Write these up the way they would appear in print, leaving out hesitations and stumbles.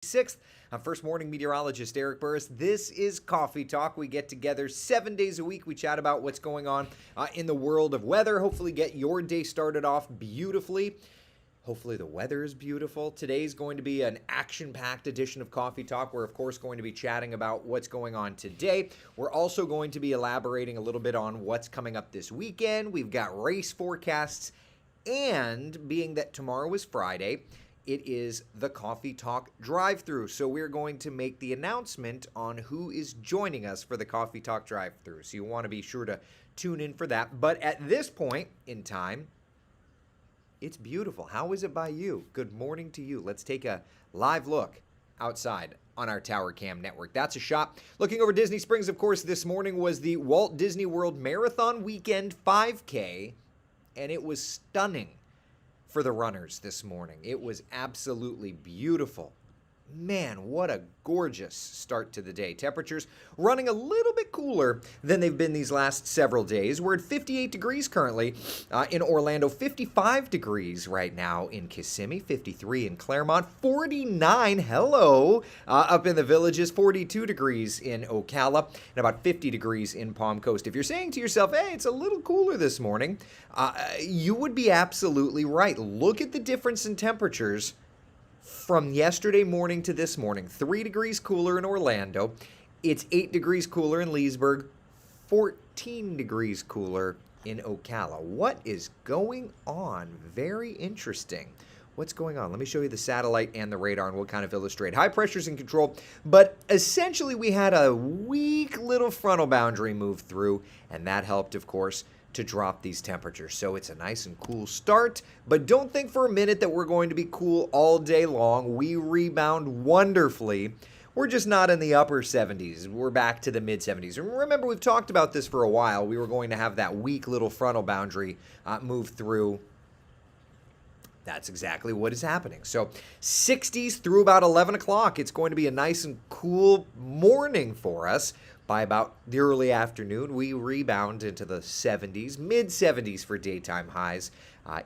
6th. I'm First Morning Meteorologist Eric Burris. This is Coffee Talk. We get together 7 days a week. We chat about what's going on in the world of weather. Hopefully get your day started off beautifully. Hopefully the weather is beautiful. Today's going to be an action-packed edition of Coffee Talk. We're, of course, going to be chatting about what's going on today. We're also going to be elaborating a little bit on what's coming up this weekend. We've got race forecasts, and being that tomorrow is Friday, it is the Coffee Talk drive-thru. So we're going to make the announcement on who is joining us for the Coffee Talk drive-thru. So you want to be sure to tune in for that. But at this point in time, it's beautiful. How is it by you? Good morning to you. Let's take a live look outside on our Tower Cam network. That's a shot. Looking over Disney Springs, of course, this morning was the Walt Disney World Marathon Weekend 5K, and it was stunning for the runners this morning. It was absolutely beautiful. Man, what a gorgeous start to the day. Temperatures running a little bit cooler than they've been these last several days. We're at 58 degrees currently in Orlando, 55 degrees right now in Kissimmee, 53 in Claremont, 49, up in the Villages, 42 degrees in Ocala, and about 50 degrees in Palm Coast. If you're saying to yourself, hey, it's a little cooler this morning, you would be absolutely right. Look at the difference in temperatures from yesterday morning to this morning. 3 degrees cooler in Orlando. It's 8 degrees cooler in Leesburg. 14 degrees cooler in Ocala. What is going on? Very interesting. What's going on? Let me show you the satellite and the radar, and we'll kind of illustrate. High pressure's in control, but essentially we had a weak little frontal boundary move through, and that helped, of course, to drop these temperatures. So it's a nice and cool start, but don't think for a minute that we're going to be cool all day long. We rebound wonderfully. We're just not in the upper 70s. We're back to the mid 70s. And remember, we've talked about this for a while. We were going to have that weak little frontal boundary move through. That's exactly what is happening. So 60s through about 11 o'clock. It's going to be a nice and cool morning for us. By about the early afternoon, we rebound into the 70s, mid 70s for daytime highs.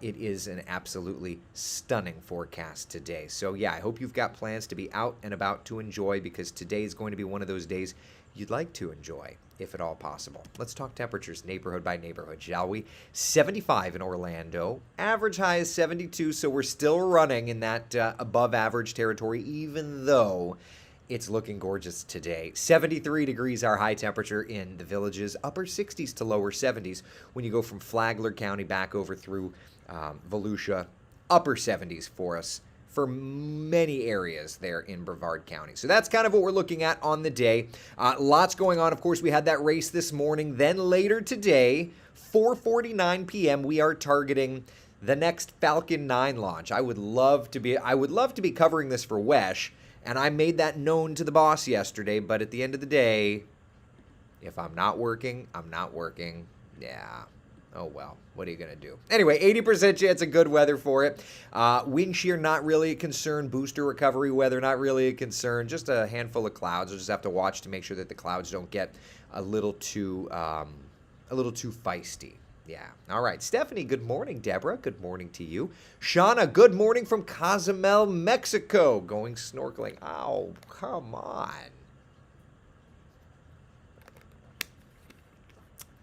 It is an absolutely stunning forecast today. So yeah, I hope you've got plans to be out and about to enjoy, because today is going to be one of those days you'd like to enjoy, if at all possible. Let's talk temperatures neighborhood by neighborhood, shall we? 75 in Orlando. Average high is 72, so we're still running in that above average territory, even though it's looking gorgeous today. 73 degrees our high temperature in the Villages, upper 60s to lower 70s when you go from Flagler County back over through Volusia, upper 70s for us for many areas there in Brevard County. So that's kind of what we're looking at on the day. Lots going on. Of course, we had that race this morning. Then later today, 4:49 p.m., we are targeting the next Falcon 9 launch. I would love to be covering this for WESH. And I made that known to the boss yesterday, but at the end of the day, if I'm not working, I'm not working. Yeah. Oh, well, what are you going to do? Anyway, 80% chance of good weather for it. Wind shear, not really a concern. Booster recovery weather, not really a concern. Just a handful of clouds. We'll just have to watch to make sure that the clouds don't get a little too feisty. Yeah. All right. Stephanie, good morning. Deborah, good morning to you. Shauna, good morning from Cozumel, Mexico. Going snorkeling. Oh, come on.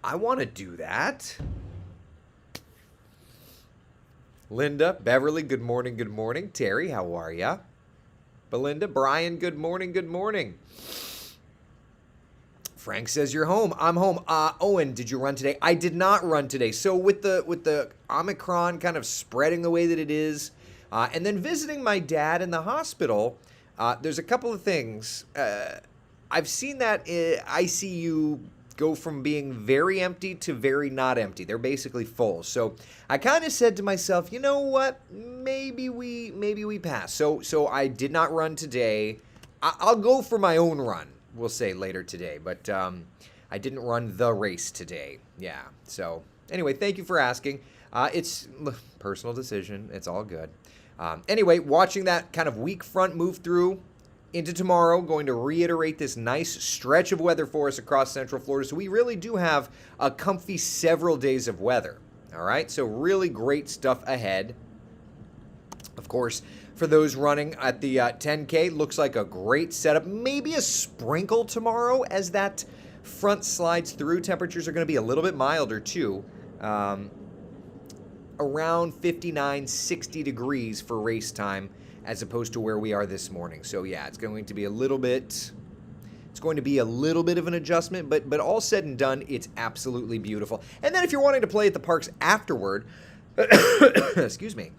I want to do that. Linda, Beverly, good morning. Good morning. Terry, how are ya? Belinda, Brian, good morning. Good morning. Frank says you're home. I'm home. Owen, did you run today? I did not run today. So with the Omicron kind of spreading the way that it is, and then visiting my dad in the hospital, there's a couple of things. I've seen that ICU go from being very empty to very not empty. They're basically full. So I kind of said to myself, you know what? Maybe we pass. So I did not run today. I'll go for my own run, we'll say later today, but I didn't run the race today. Yeah. So anyway, thank you for asking. It's personal decision. It's all good. Anyway, watching that kind of weak front move through into tomorrow, going to reiterate this nice stretch of weather for us across Central Florida. So we really do have a comfy several days of weather. All right. So really great stuff ahead. Of course, for those running at the 10K. Looks like a great setup. Maybe a sprinkle tomorrow as that front slides through. Temperatures are going to be a little bit milder too. Around 59, 60 degrees for race time as opposed to where we are this morning. So yeah, it's going to be a little bit of an adjustment, but all said and done, it's absolutely beautiful. And then if you're wanting to play at the parks afterward, excuse me,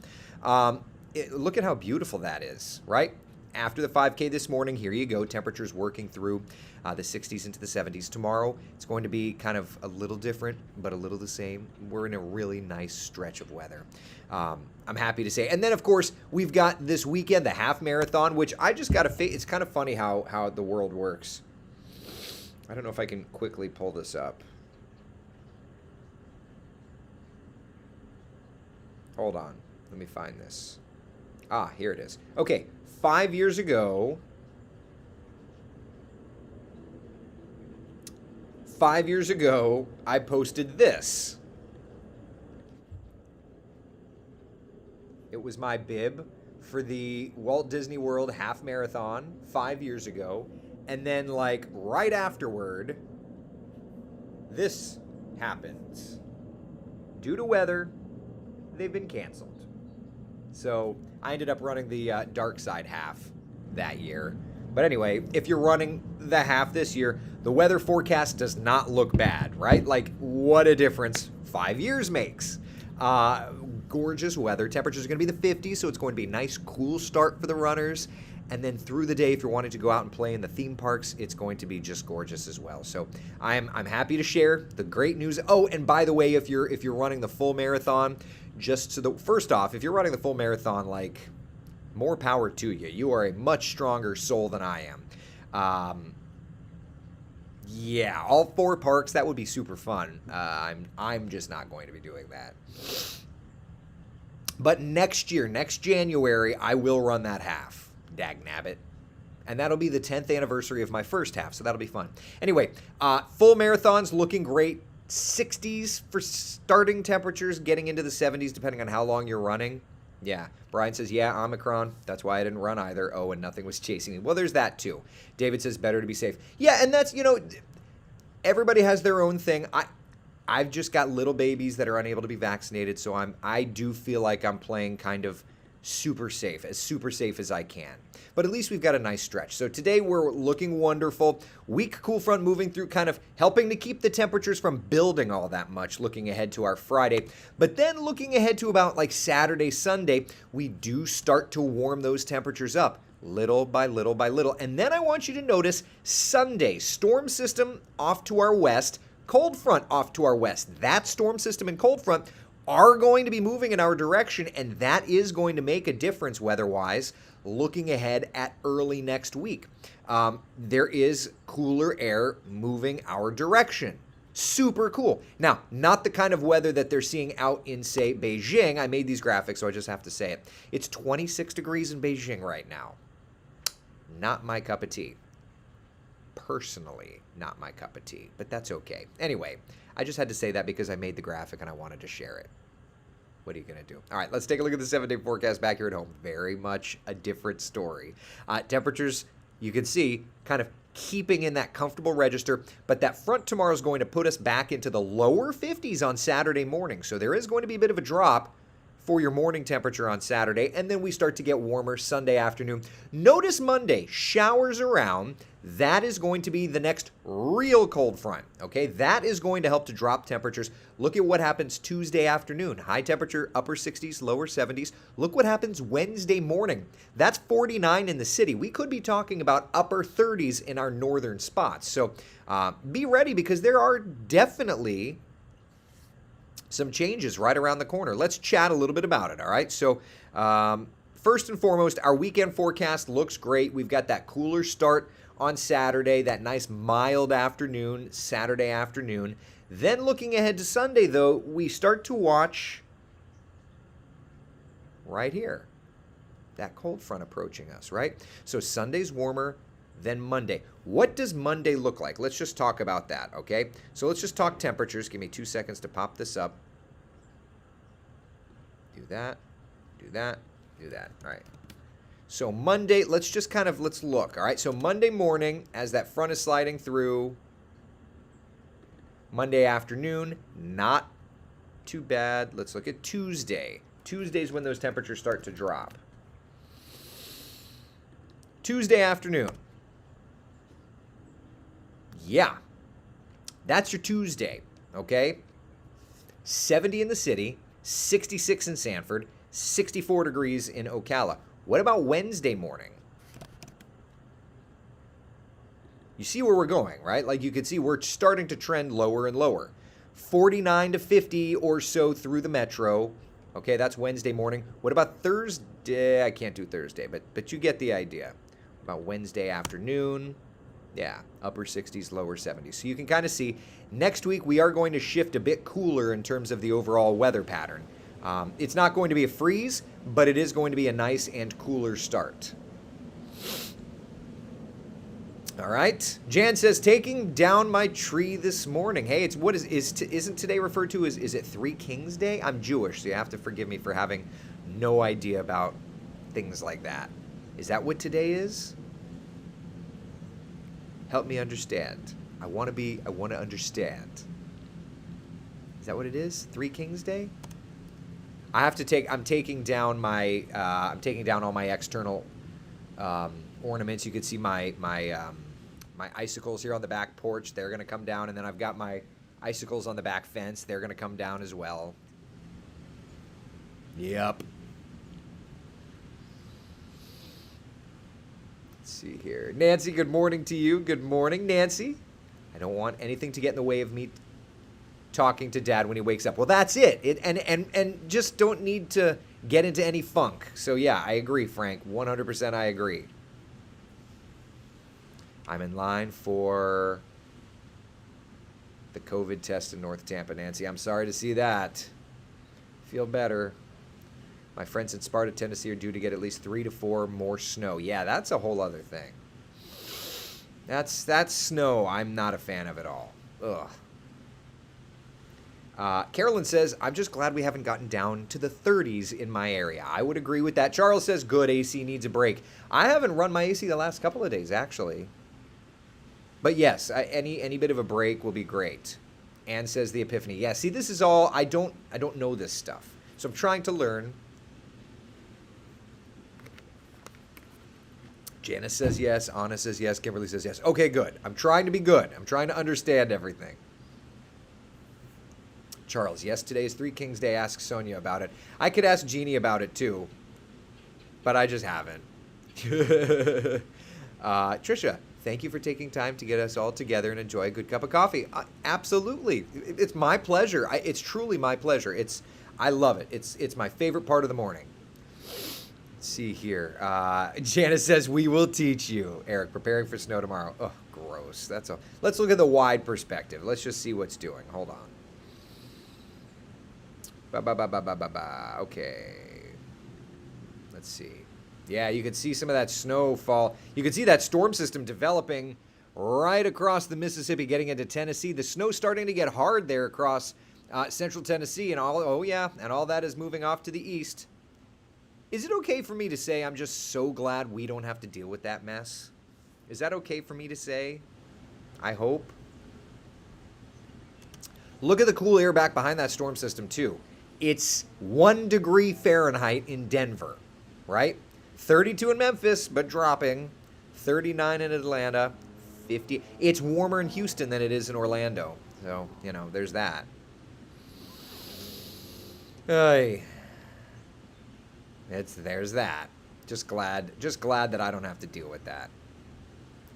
look at how beautiful that is, right? After the 5K this morning, here you go. Temperatures working through the 60s into the 70s. Tomorrow, it's going to be kind of a little different, but a little the same. We're in a really nice stretch of weather. I'm happy to say. And then, of course, we've got this weekend, the half marathon, which I just got to it's kind of funny how the world works. I don't know if I can quickly pull this up. Hold on. Let me find this. Ah, here it is. Okay, 5 years ago, I posted this. It was my bib for the Walt Disney World Half Marathon 5 years ago. And then, like, right afterward, this happens. Due to weather, they've been canceled. So I ended up running the dark side half that year. But anyway, if you're running the half this year, the weather forecast does not look bad, right? Like, what a difference 5 years makes. Gorgeous weather. Temperatures are going to be the 50s, so it's going to be a nice, cool start for the runners. And then through the day, if you're wanting to go out and play in the theme parks, it's going to be just gorgeous as well. So I'm happy to share the great news. Oh, and by the way, if you're running the full marathon, first off, if you're running the full marathon, like, more power to you. You are a much stronger soul than I am. Yeah, all 4 parks, that would be super fun. I'm just not going to be doing that. But next year, next January, I will run that half. Dagnabbit. And that'll be the 10th anniversary of my first half, so that'll be fun. Anyway, full marathons looking great. 60s for starting temperatures, getting into the 70s depending on how long you're running. Yeah, Brian says, yeah, Omicron. That's why I didn't run either. Oh, and nothing was chasing me. Well, there's that too. David says, better to be safe. Yeah, and that's, everybody has their own thing. I've just got little babies that are unable to be vaccinated, so I do feel like I'm playing kind of super safe as I can. But at least we've got a nice stretch. So today we're looking wonderful. Weak cool front moving through, kind of helping to keep the temperatures from building all that much, looking ahead to our Friday. But then looking ahead to about like Saturday, Sunday, we do start to warm those temperatures up little by little by little. And then I want you to notice Sunday, storm system off to our west, cold front off to our west. That storm system and cold front are going to be moving in our direction, and that is going to make a difference weather-wise looking ahead at early next week. There is cooler air moving our direction. Super cool. Now, not the kind of weather that they're seeing out in, say, Beijing. I made these graphics, so I just have to say it. It's 26 degrees in Beijing right now. Not my cup of tea. Personally, not my cup of tea, but that's okay. Anyway, I just had to say that because I made the graphic and I wanted to share it. What are you going to do? All right, let's take a look at the 7-day forecast back here at home. Very much a different story. Temperatures, you can see, kind of keeping in that comfortable register, but that front tomorrow is going to put us back into the lower 50s on Saturday morning. So there is going to be a bit of a drop for your morning temperature on Saturday, and then we start to get warmer Sunday afternoon. Notice Monday, showers around. That is going to be the next real cold front, okay? That is going to help to drop temperatures. Look at what happens Tuesday afternoon. High temperature, upper 60s, lower 70s. Look what happens Wednesday morning. That's 49 in the city. We could be talking about upper 30s in our northern spots. So be ready because there are definitely some changes right around the corner. Let's chat a little bit about it, all right? So first and foremost, our weekend forecast looks great. We've got that cooler start on Saturday, that nice mild afternoon, Saturday afternoon. Then looking ahead to Sunday, though, we start to watch right here, that cold front approaching us, right? So Sunday's warmer than Monday. What does Monday look like? Let's just talk about that, okay? So let's just talk temperatures. Give me 2 seconds to pop this up. Do that, do that, do that. All right. So Monday, let's look. All right, so Monday morning, as that front is sliding through, Monday afternoon, not too bad. Let's look at Tuesday. Tuesday's when those temperatures start to drop. Tuesday afternoon. Yeah, that's your Tuesday, okay? 70 in the city, 66 in Sanford, 64 degrees in Ocala. What about Wednesday morning? You see where we're going, right? Like you can see we're starting to trend lower and lower. 49 to 50 or so through the metro. Okay, that's Wednesday morning. What about Thursday? I can't do Thursday, but you get the idea. What about Wednesday afternoon? Yeah, upper 60s, lower 70s. So you can kind of see next week we are going to shift a bit cooler in terms of the overall weather pattern. It's not going to be a freeze, but it is going to be a nice and cooler start. All right. Jan says, taking down my tree this morning. Hey, isn't today referred to as, is it Three Kings Day? I'm Jewish, so you have to forgive me for having no idea about things like that. Is that what today is? Help me understand. I want to understand. Is that what it is? Three Kings Day? I'm taking down all my external ornaments. You can see my icicles here on the back porch. They're going to come down, and then I've got my icicles on the back fence. They're going to come down as well. Yep. Let's see here. Nancy, good morning to you. Good morning, Nancy. I don't want anything to get in the way of me talking to Dad when he wakes up. Well, that's it. And just don't need to get into any funk. So yeah, I agree, Frank. 100% I agree. I'm in line for the COVID test in North Tampa, Nancy. I'm sorry to see that. Feel better. My friends in Sparta, Tennessee are due to get at least 3 to 4 more snow. Yeah, that's a whole other thing. That's snow I'm not a fan of at all. Ugh. Carolyn says, I'm just glad we haven't gotten down to the 30s in my area. I would agree with that. Charles says, good, AC needs a break. I haven't run my AC the last couple of days, actually. But yes, any bit of a break will be great. Anne says the Epiphany. Yeah, see, this is all, I don't know this stuff. So I'm trying to learn. Janice says yes. Anna says yes. Kimberly says yes. Okay, good. I'm trying to be good. I'm trying to understand everything. Charles, yes, today is Three Kings Day. Ask Sonia about it. I could ask Jeannie about it too, but I just haven't. Trisha, thank you for taking time to get us all together and enjoy a good cup of coffee. Absolutely. It's my pleasure. It's truly my pleasure. I love it. It's my favorite part of the morning. Let's see here. Janice says, we will teach you. Eric, preparing for snow tomorrow. Oh, gross. That's all. Let's look at the wide perspective. Let's just see what's doing. Hold on. Okay. Let's see. Yeah, you can see some of that snowfall. You can see that storm system developing right across the Mississippi, getting into Tennessee. The snow's starting to get hard there across central Tennessee, and all that is moving off to the east. Is it okay for me to say I'm just so glad we don't have to deal with that mess? Is that okay for me to say? I hope. Look at the cool air back behind that storm system, too. It's 1 degree Fahrenheit in Denver, right? 32 in Memphis, but dropping. 39 in Atlanta. 50. It's warmer in Houston than it is in Orlando. So, there's that. There's that. Just glad that I don't have to deal with that.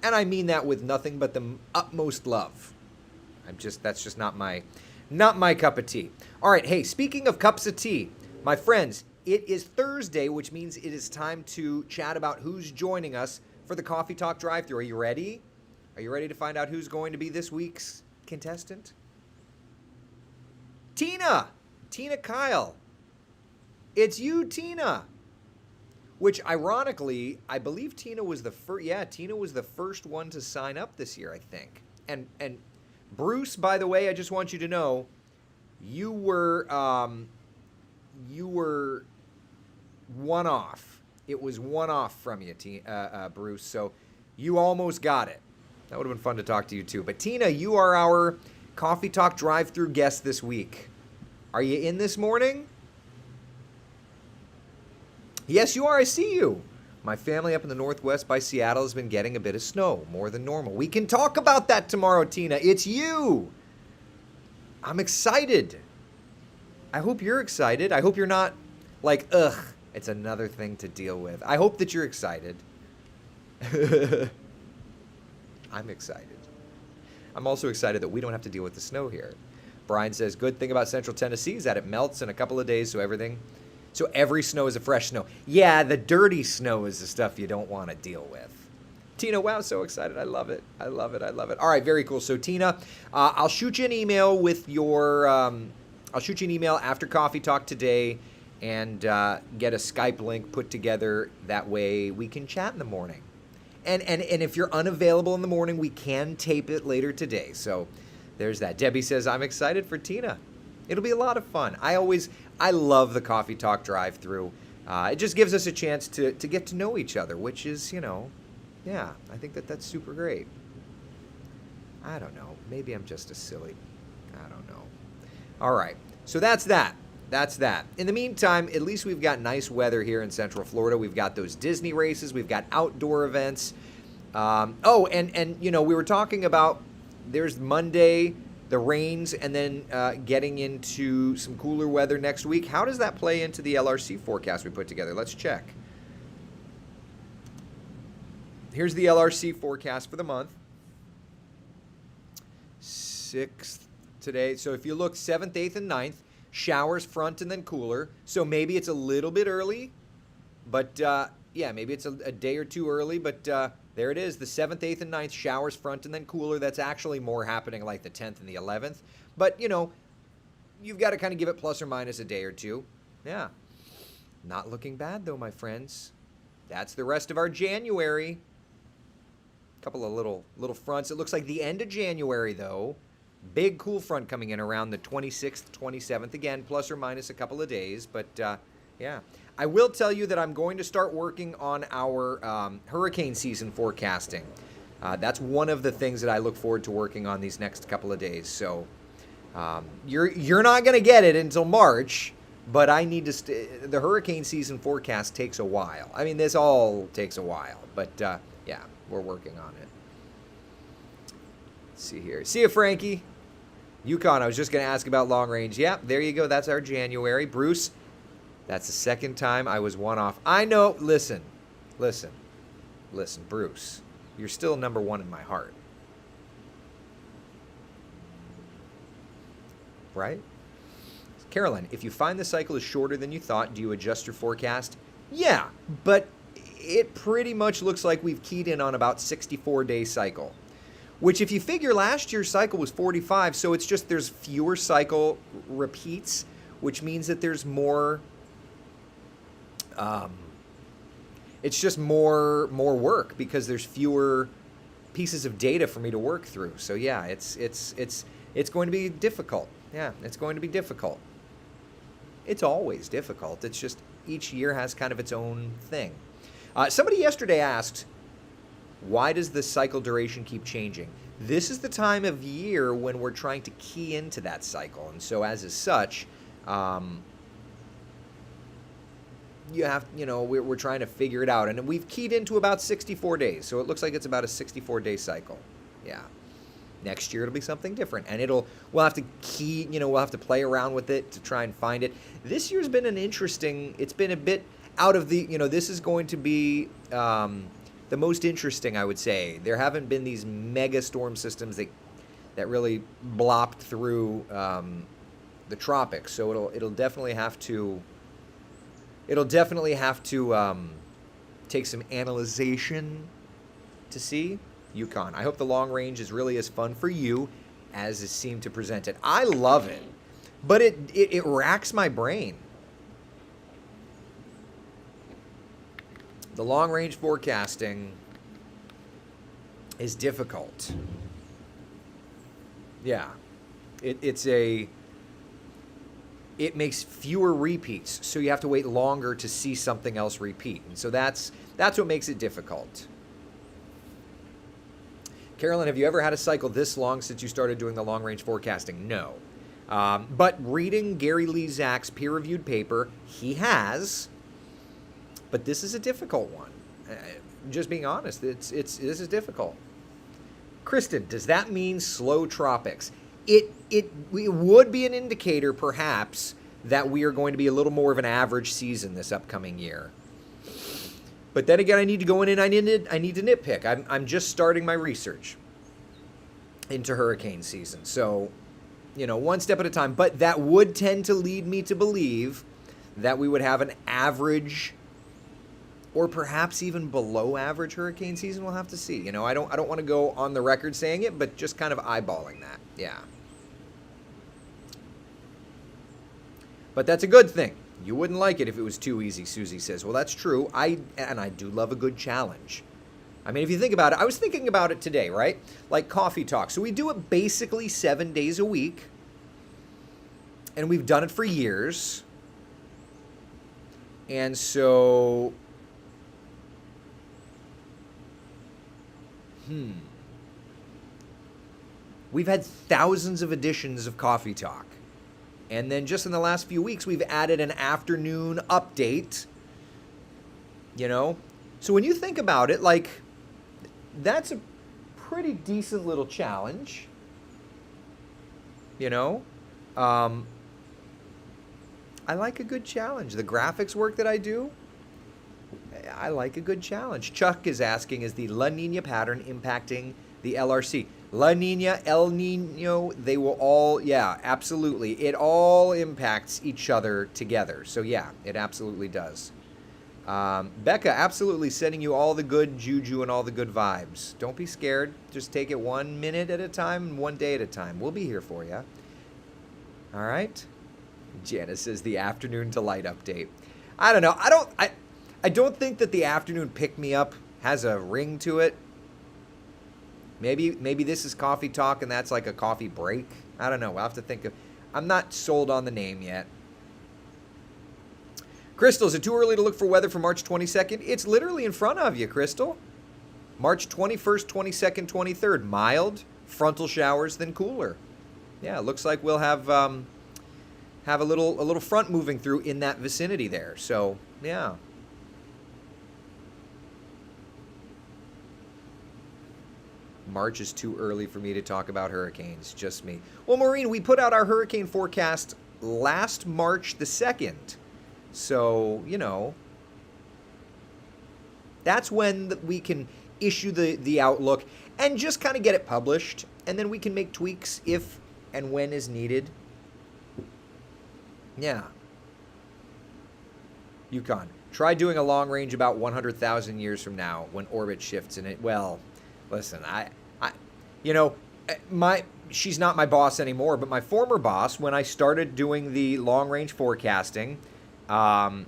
And I mean that with nothing but the utmost love. That's just not my cup of tea. All right, hey, speaking of cups of tea, my friends, it is Thursday, which means it is time to chat about who's joining us for the Coffee Talk drive-thru. Are you ready? Are you ready to find out who's going to be this week's contestant? Tina Kyle. It's you, Tina. Which, ironically, I believe Tina was the first. Yeah, Tina was the first one to sign up this year, I think. And Bruce, by the way, I just want you to know, you were one off. It was one off from you, Bruce. So you almost got it. That would have been fun to talk to you too. But Tina, you are our Coffee Talk drive-through guest this week. Are you in this morning? Yes, you are. I see you. My family up in the northwest by Seattle has been getting a bit of snow, more than normal. We can talk about that tomorrow, Tina. It's you. I'm excited. I hope you're excited. I hope you're not like, ugh, it's another thing to deal with. I hope that you're excited. I'm excited. I'm also excited that we don't have to deal with the snow here. Brian says, good thing about Central Tennessee is that it melts in a couple of days, so every snow is a fresh snow. Yeah, the dirty snow is the stuff you don't want to deal with. Tina, wow, so excited. I love it. I love it. I love it. All right, very cool. So, Tina, I'll shoot you an email with your, I'll shoot you an email after Coffee Talk today and get a Skype link put together. That way we can chat in the morning. And if you're unavailable in the morning, we can tape it later today. So there's that. Debbie says, I'm excited for Tina. It'll be a lot of fun. I love the Coffee Talk drive-through. It just gives us a chance to get to know each other, which is, yeah, I think that's super great. I don't know. Maybe I'm just a silly. I don't know. All right. So that's that. That's that. In the meantime, at least we've got nice weather here in Central Florida. We've got those Disney races. We've got outdoor events. And we were talking about there's Monday, the rains, and then getting into some cooler weather next week. How does that play into the LRC forecast we put together? Let's check. Here's the LRC forecast for the month. 6th today. So if you look 7th, 8th, and 9th, showers front and then cooler. So maybe it's a little bit early, but maybe it's a day or two early, but there it is. The 7th, 8th, and 9th, showers front and then cooler. That's actually more happening like the 10th and the 11th. But, you've got to kind of give it plus or minus a day or two. Yeah. Not looking bad, though, my friends. That's the rest of our January. A couple of little fronts. It looks like the end of January, though. Big cool front coming in around the 26th, 27th. Again, plus or minus a couple of days. But, yeah. I will tell you that I'm going to start working on our hurricane season forecasting. That's one of the things that I look forward to working on these next couple of days. So you're not going to get it until March, but I need to. The hurricane season forecast takes a while. I mean, this all takes a while, but yeah, we're working on it. Let's see here. See you, Frankie. Yukon, I was just going to ask about long range. Yeah, there you go. That's our January. Bruce, that's the second time I was one off. I know. Listen, Bruce. You're still number one in my heart. Right? Carolyn, if you find the cycle is shorter than you thought, do you adjust your forecast? Yeah, but it pretty much looks like we've keyed in on about 64-day cycle. Which if you figure last year's cycle was 45, so it's just there's fewer cycle repeats, which means that there's more, it's just more work because there's fewer pieces of data for me to work through. So yeah, it's going to be difficult. Yeah, it's going to be difficult. It's always difficult. It's just each year has kind of its own thing. Somebody yesterday asked, why does the cycle duration keep changing? This is the time of year when we're trying to key into that cycle. And so as such, we're trying to figure it out. And we've keyed into about 64 days. So it looks like it's about a 64-day cycle. Yeah. Next year it'll be something different. And we'll have to we'll have to play around with it to try and find it. This year's been it's been a bit out of the, this is going to be the most interesting, I would say. There haven't been these mega storm systems that really blopped through the tropics. So it'll definitely have to take some analyzation to see. Yukon, I hope the long range is really as fun for you as it seemed to present it. I love it, but it racks my brain. The long range forecasting is difficult. Yeah, it's it makes fewer repeats, so you have to wait longer to see something else repeat. And so that's what makes it difficult. Carolyn, have you ever had a cycle this long since you started doing the long-range forecasting? No. But reading Gary Lee Zach's peer-reviewed paper, he has, but this is a difficult one. Just being honest, this is difficult. Kristen, does that mean slow tropics? It would be an indicator, perhaps, that we are going to be a little more of an average season this upcoming year. But then again, I need to go in and I need to nitpick. I'm just starting my research into hurricane season. So, one step at a time. But that would tend to lead me to believe that we would have an average or perhaps even below average hurricane season. We'll have to see. I don't want to go on the record saying it, but just kind of eyeballing that. Yeah. But that's a good thing. You wouldn't like it if it was too easy, Susie says. Well, that's true. I do love a good challenge. I mean, if you think about it, I was thinking about it today, right? Like Coffee Talk. So we do it basically 7 days a week. And we've done it for years. And so... We've had thousands of editions of Coffee Talk. And then just in the last few weeks, we've added an afternoon update. So when you think about it, like, that's a pretty decent little challenge. I like a good challenge. The graphics work that I do, I like a good challenge. Chuck is asking, is the La Nina pattern impacting the LRC? La Nina, El Nino, they will all, yeah, absolutely. It all impacts each other together. So, yeah, it absolutely does. Becca, absolutely sending you all the good juju and all the good vibes. Don't be scared. Just take it 1 minute at a time and 1 day at a time. We'll be here for you. All right? Janice says the afternoon to light update. I don't know. I don't think that the afternoon pick-me-up has a ring to it. Maybe this is Coffee Talk and that's like a coffee break. I don't know. We'll have to think of... I'm not sold on the name yet. Crystal, is it too early to look for weather for March 22nd? It's literally in front of you, Crystal. March 21st, 22nd, 23rd. Mild, frontal showers, then cooler. Yeah, it looks like we'll have a little front moving through in that vicinity there. So, yeah. March is too early for me to talk about hurricanes, just me. Well, Maureen, we put out our hurricane forecast last March the 2nd. So, that's when we can issue the outlook and just kind of get it published. And then we can make tweaks if and when is needed. Yeah. Yukon. Try doing a long range about 100,000 years from now when orbit shifts in it. Well, listen, she's not my boss anymore, but my former boss, when I started doing the long range forecasting, when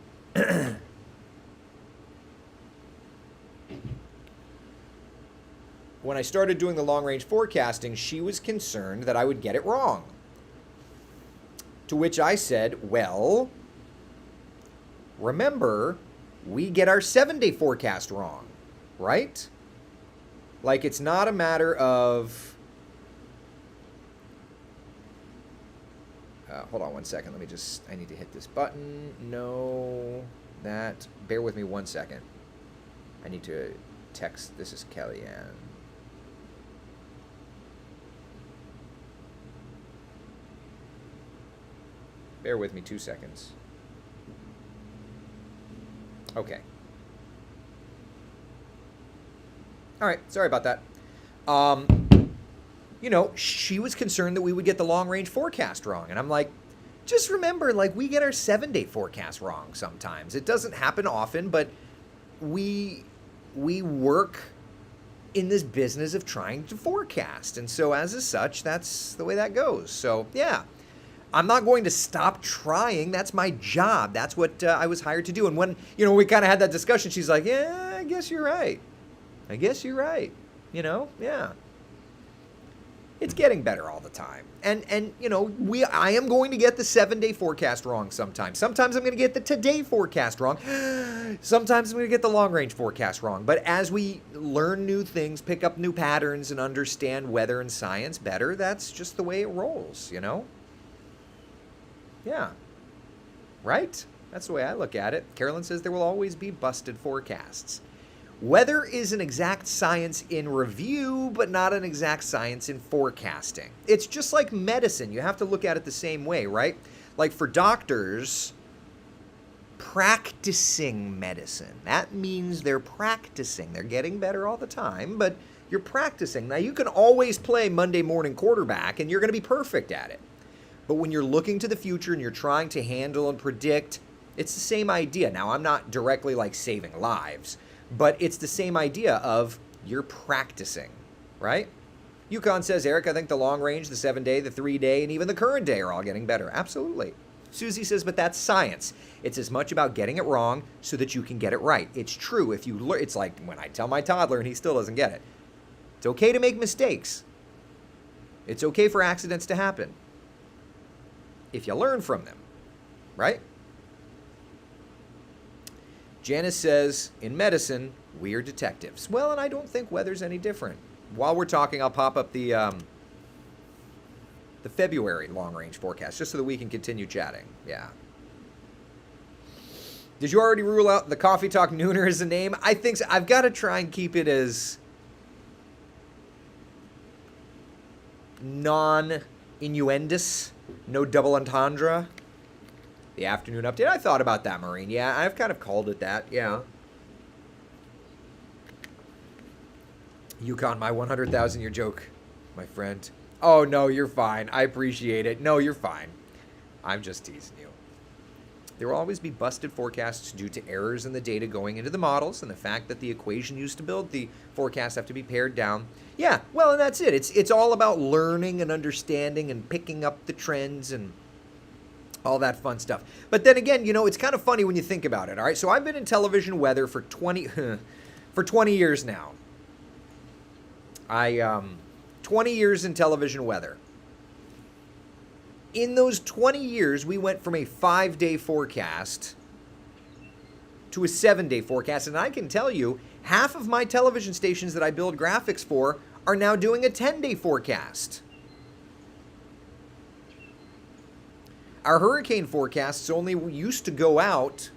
I started doing the long range forecasting, she was concerned that I would get it wrong. To which I said, well, remember, we get our 7-day forecast wrong, right? Like, it's not a matter of... hold on 1 second. I need to hit this button. No, that. Bear with me 1 second. I need to text. This is Kellyanne. Bear with me 2 seconds. Okay. All right, sorry about that. She was concerned that we would get the long-range forecast wrong. And I'm like, just remember, like, we get our 7-day forecast wrong sometimes. It doesn't happen often, but we work in this business of trying to forecast. And so as such, that's the way that goes. So, yeah. I'm not going to stop trying. That's my job. That's what I was hired to do. And when, we kind of had that discussion, she's like, yeah, I guess you're right. Yeah. It's getting better all the time. And you know, I am going to get the 7-day forecast wrong sometimes. Sometimes I'm going to get the today forecast wrong. Sometimes I'm going to get the long-range forecast wrong. But as we learn new things, pick up new patterns, and understand weather and science better, that's just the way it rolls, you know? Yeah. Right? That's the way I look at it. Carolyn says there will always be busted forecasts. Weather is an exact science in review, but not an exact science in forecasting. It's just like medicine. You have to look at it the same way, right? Like for doctors, practicing medicine. That means they're practicing. They're getting better all the time, but you're practicing. Now, you can always play Monday morning quarterback, and you're going to be perfect at it. But when you're looking to the future and you're trying to handle and predict, it's the same idea. Now, I'm not directly like saving lives, but it's the same idea of you're practicing, right? Yukon says, Eric, I think the long range, the 7-day, the 3-day, and even the current day are all getting better. Absolutely. Susie says, but that's science. It's as much about getting it wrong so that you can get it right. It's true. If you learn, it's like when I tell my toddler and he still doesn't get it. It's okay to make mistakes. It's okay for accidents to happen if you learn from them, right? Janice says, in medicine, we are detectives. Well, and I don't think weather's any different. While we're talking, I'll pop up the February long-range forecast, just so that we can continue chatting. Yeah. Did you already rule out the Coffee Talk Nooner as a name? I think so. I've got to try and keep it as non-innuendous, no double entendre. The afternoon update. I thought about that, Maureen. Yeah, I've kind of called it that. Yeah. Yukon, my 100,000-year joke, my friend. Oh, no, you're fine. I appreciate it. No, you're fine. I'm just teasing you. There will always be busted forecasts due to errors in the data going into the models and the fact that the equation used to build the forecasts have to be pared down. Yeah, well, and that's it. It's all about learning and understanding and picking up the trends and all that fun stuff. But then again, you know, it's kind of funny when you think about it, all right? So I've been in television weather for 20 years now. 20 years in television weather. In those 20 years, we went from a 5-day forecast to a 7-day forecast. And I can tell you, half of my television stations that I build graphics for are now doing a 10-day forecast. Our hurricane forecasts only used to go out,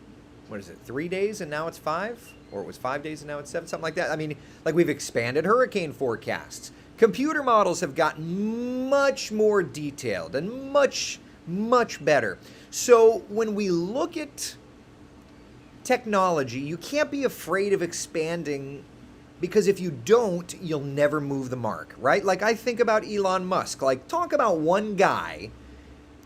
3 days and now it's 5? Or it was 5 days and now it's 7, something like that. I mean, like we've expanded hurricane forecasts. Computer models have gotten much more detailed and much, much better. So when we look at technology, you can't be afraid of expanding, because if you don't, you'll never move the mark, right? Like I think about Elon Musk. Like, talk about one guy.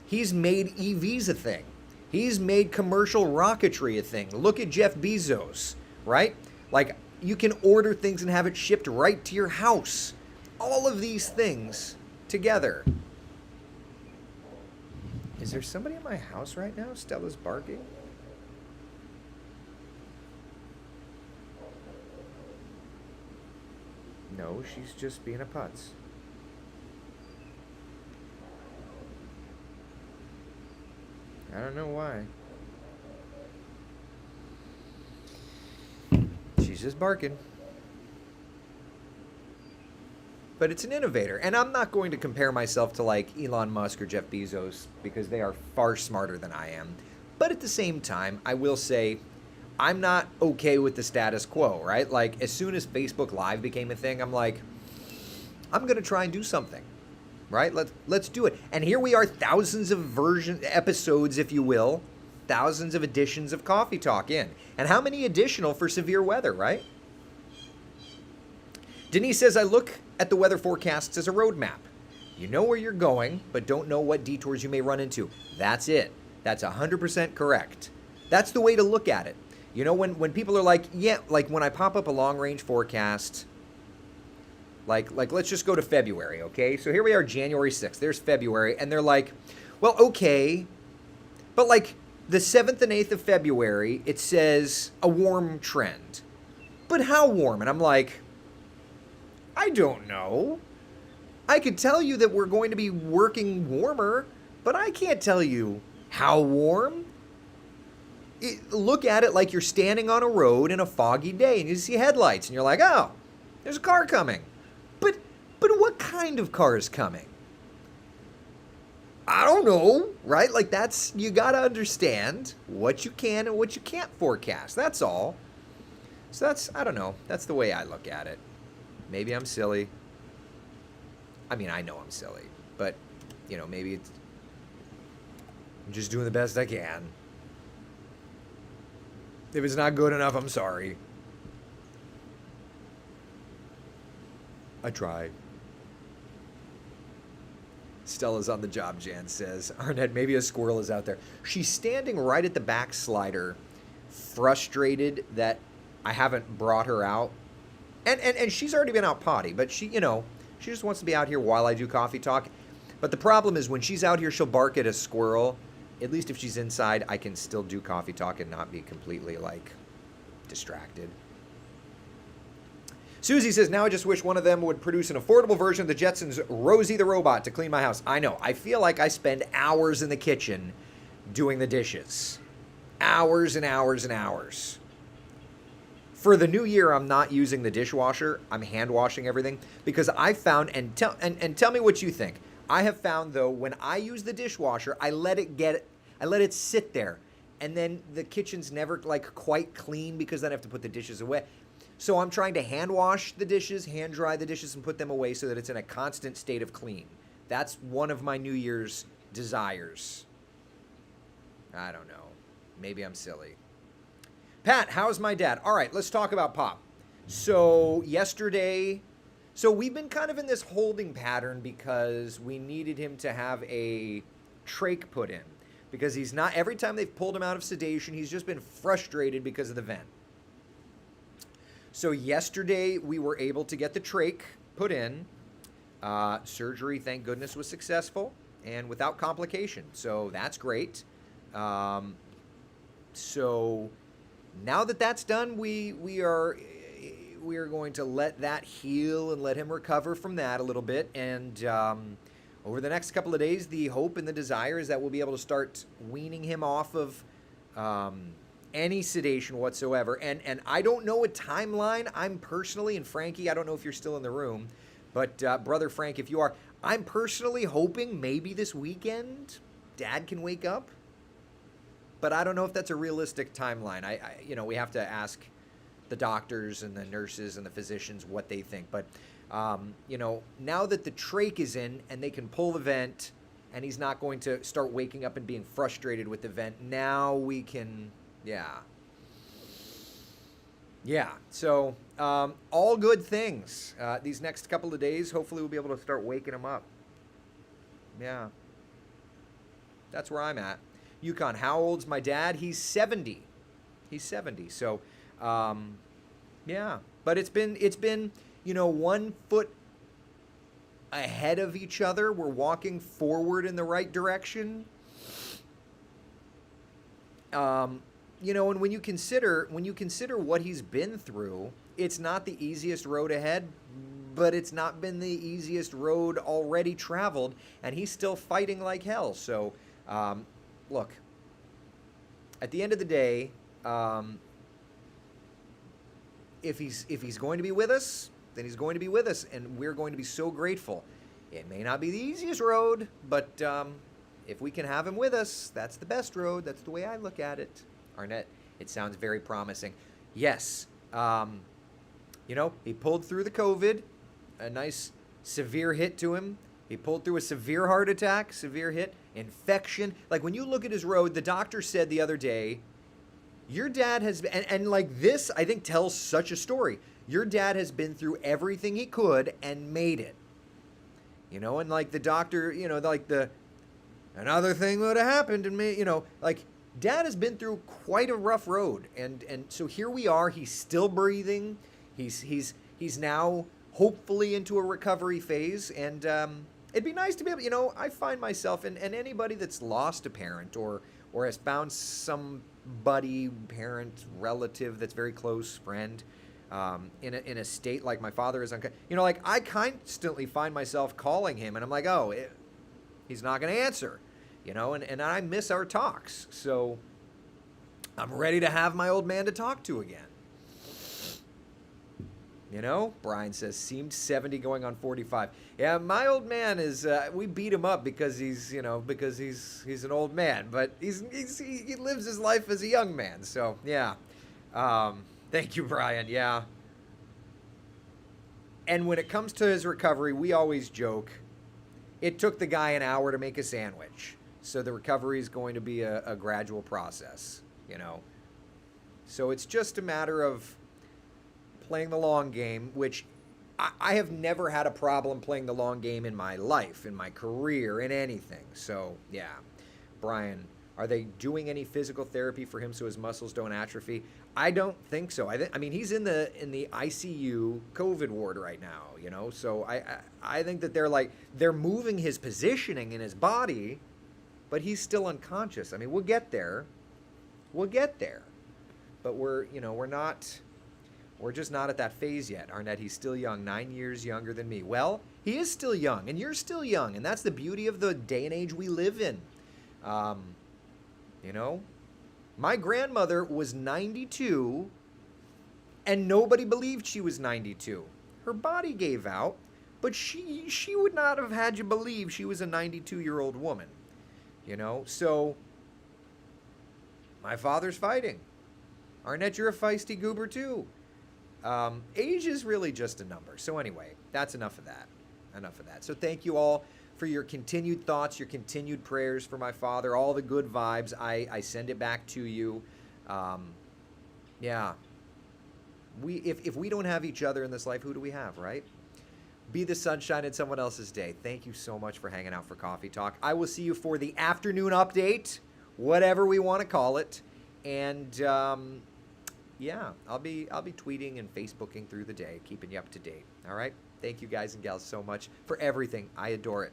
He's made EVs a thing. He's made commercial rocketry a thing. Look at Jeff Bezos, right? Like, you can order things and have it shipped right to your house. All of these things together. Is there somebody in my house right now? Stella's barking. No, she's just being a putz. I don't know why. She's just barking. But it's an innovator. And I'm not going to compare myself to like Elon Musk or Jeff Bezos because they are far smarter than I am. But at the same time, I will say I'm not okay with the status quo, right? Like as soon as Facebook Live became a thing, I'm like, I'm going to try and do something, right? Let's do it. And here we are, thousands of episodes, if you will, thousands of editions of Coffee Talk in. And how many additional for severe weather, right? Denise says, I look at the weather forecasts as a roadmap. You know where you're going, but don't know what detours you may run into. That's it. That's 100% correct. That's the way to look at it. You know, when people are like, yeah, like when I pop up a long-range forecast, like let's just go to February, okay? So here we are, January 6th. There's February, and they're like, well, okay, but like the 7th and 8th of February, it says a warm trend. But how warm? And I'm like, I don't know. I could tell you that we're going to be working warmer, but I can't tell you how warm. Look at it like you're standing on a road in a foggy day and you see headlights and you're like, oh, there's a car coming. But what kind of car is coming? I don't know, right? Like you gotta understand what you can and what you can't forecast. That's all. So I don't know. That's the way I look at it. Maybe I'm silly. I mean, I know I'm silly, but maybe I'm just doing the best I can. If it's not good enough, I'm sorry. I tried. Stella's on the job, Jan says. Arnett, maybe a squirrel is out there. She's standing right at the back slider, frustrated that I haven't brought her out. And she's already been out potty, but she just wants to be out here while I do coffee talk. But the problem is when she's out here, she'll bark at a squirrel. At least if she's inside, I can still do coffee talk and not be completely, distracted. Susie says, now I just wish one of them would produce an affordable version of the Jetsons' Rosie the Robot to clean my house. I know. I feel like I spend hours in the kitchen doing the dishes. Hours and hours and hours. For the new year, I'm not using the dishwasher. I'm hand washing everything because I found, and tell me what you think. I have found, though, when I use the dishwasher, I let it sit there. And then the kitchen's never, quite clean because then I have to put the dishes away. So I'm trying to hand wash the dishes, hand dry the dishes, and put them away so that it's in a constant state of clean. That's one of my New Year's desires. I don't know. Maybe I'm silly. Pat, how's my dad? All right, let's talk about Pop. So yesterday, we've been kind of in this holding pattern because we needed him to have a trach put in. Because he's not, every time they've pulled him out of sedation, he's just been frustrated because of the vent. So yesterday, we were able to get the trach put in. Surgery, thank goodness, was successful and without complication. So that's great. So now that that's done, we are going to let that heal and let him recover from that a little bit. And over the next couple of days, the hope and the desire is that we'll be able to start weaning him off of any sedation whatsoever. And I don't know a timeline. I'm personally, and Frankie, I don't know if you're still in the room, but Brother Frank, if you are, I'm personally hoping maybe this weekend Dad can wake up. But I don't know if that's a realistic timeline. We have to ask the doctors and the nurses and the physicians what they think. But, now that the trach is in and they can pull the vent and he's not going to start waking up and being frustrated with the vent, now we can... Yeah. So, all good things. These next couple of days, hopefully we'll be able to start waking them up. Yeah. That's where I'm at. Yukon, how old's my dad? He's 70. So, yeah. But it's been, 1 foot ahead of each other. We're walking forward in the right direction. And when you consider what he's been through, it's not the easiest road ahead, but it's not been the easiest road already traveled, and he's still fighting like hell. So, look, at the end of the day, if he's going to be with us, then he's going to be with us, and we're going to be so grateful. It may not be the easiest road, but if we can have him with us, that's the best road. That's the way I look at it. Arnett, it sounds very promising. Yes. He pulled through the COVID, a nice severe hit to him. He pulled through a severe heart attack, severe hit, infection. Like when you look at his road, the doctor said the other day, your dad has been, and like this, I think tells such a story. Your dad has been through everything he could and made it. And like the doctor, another thing would have happened to me, Dad has been through quite a rough road, and so here we are. He's still breathing. He's now hopefully into a recovery phase, and it'd be nice to be able. I find myself and anybody that's lost a parent or has found somebody, parent, relative that's very close, friend. in a state like my father is. Like I constantly find myself calling him, and I'm like, oh, he's not going to answer, and I miss our talks. So I'm ready to have my old man to talk to again. Brian says, seemed 70 going on 45. Yeah, my old man is, we beat him up because he's an old man, but he lives his life as a young man. So, yeah. Thank you, Brian. Yeah. And when it comes to his recovery, we always joke, it took the guy an hour to make a sandwich. So the recovery is going to be a gradual process, So it's just a matter of playing the long game, which I have never had a problem playing the long game in my life, in my career, in anything. So, yeah. Brian, are they doing any physical therapy for him so his muscles don't atrophy? I don't think so. I mean, he's in the ICU COVID ward right now, So I think that they're moving his positioning in his body, but he's still unconscious. I mean, we'll get there. But we're just not at that phase yet. Arnett, he's still young, 9 years younger than me. Well, he is still young, and you're still young, and that's the beauty of the day and age we live in. My grandmother was 92, and nobody believed she was 92. Her body gave out, but she would not have had you believe she was a 92-year-old woman. So my father's fighting. Arnett, you're a feisty goober too. Age is really just a number. So anyway, that's enough of that. So thank you all for your continued thoughts, your continued prayers for my father, all the good vibes. I send it back to you. Yeah. If we don't have each other in this life, who do we have, right? Be the sunshine in someone else's day. Thank you so much for hanging out for Coffee Talk. I will see you for the afternoon update, whatever we want to call it. And yeah, I'll be tweeting and Facebooking through the day, keeping you up to date. All right? Thank you guys and gals so much for everything. I adore it.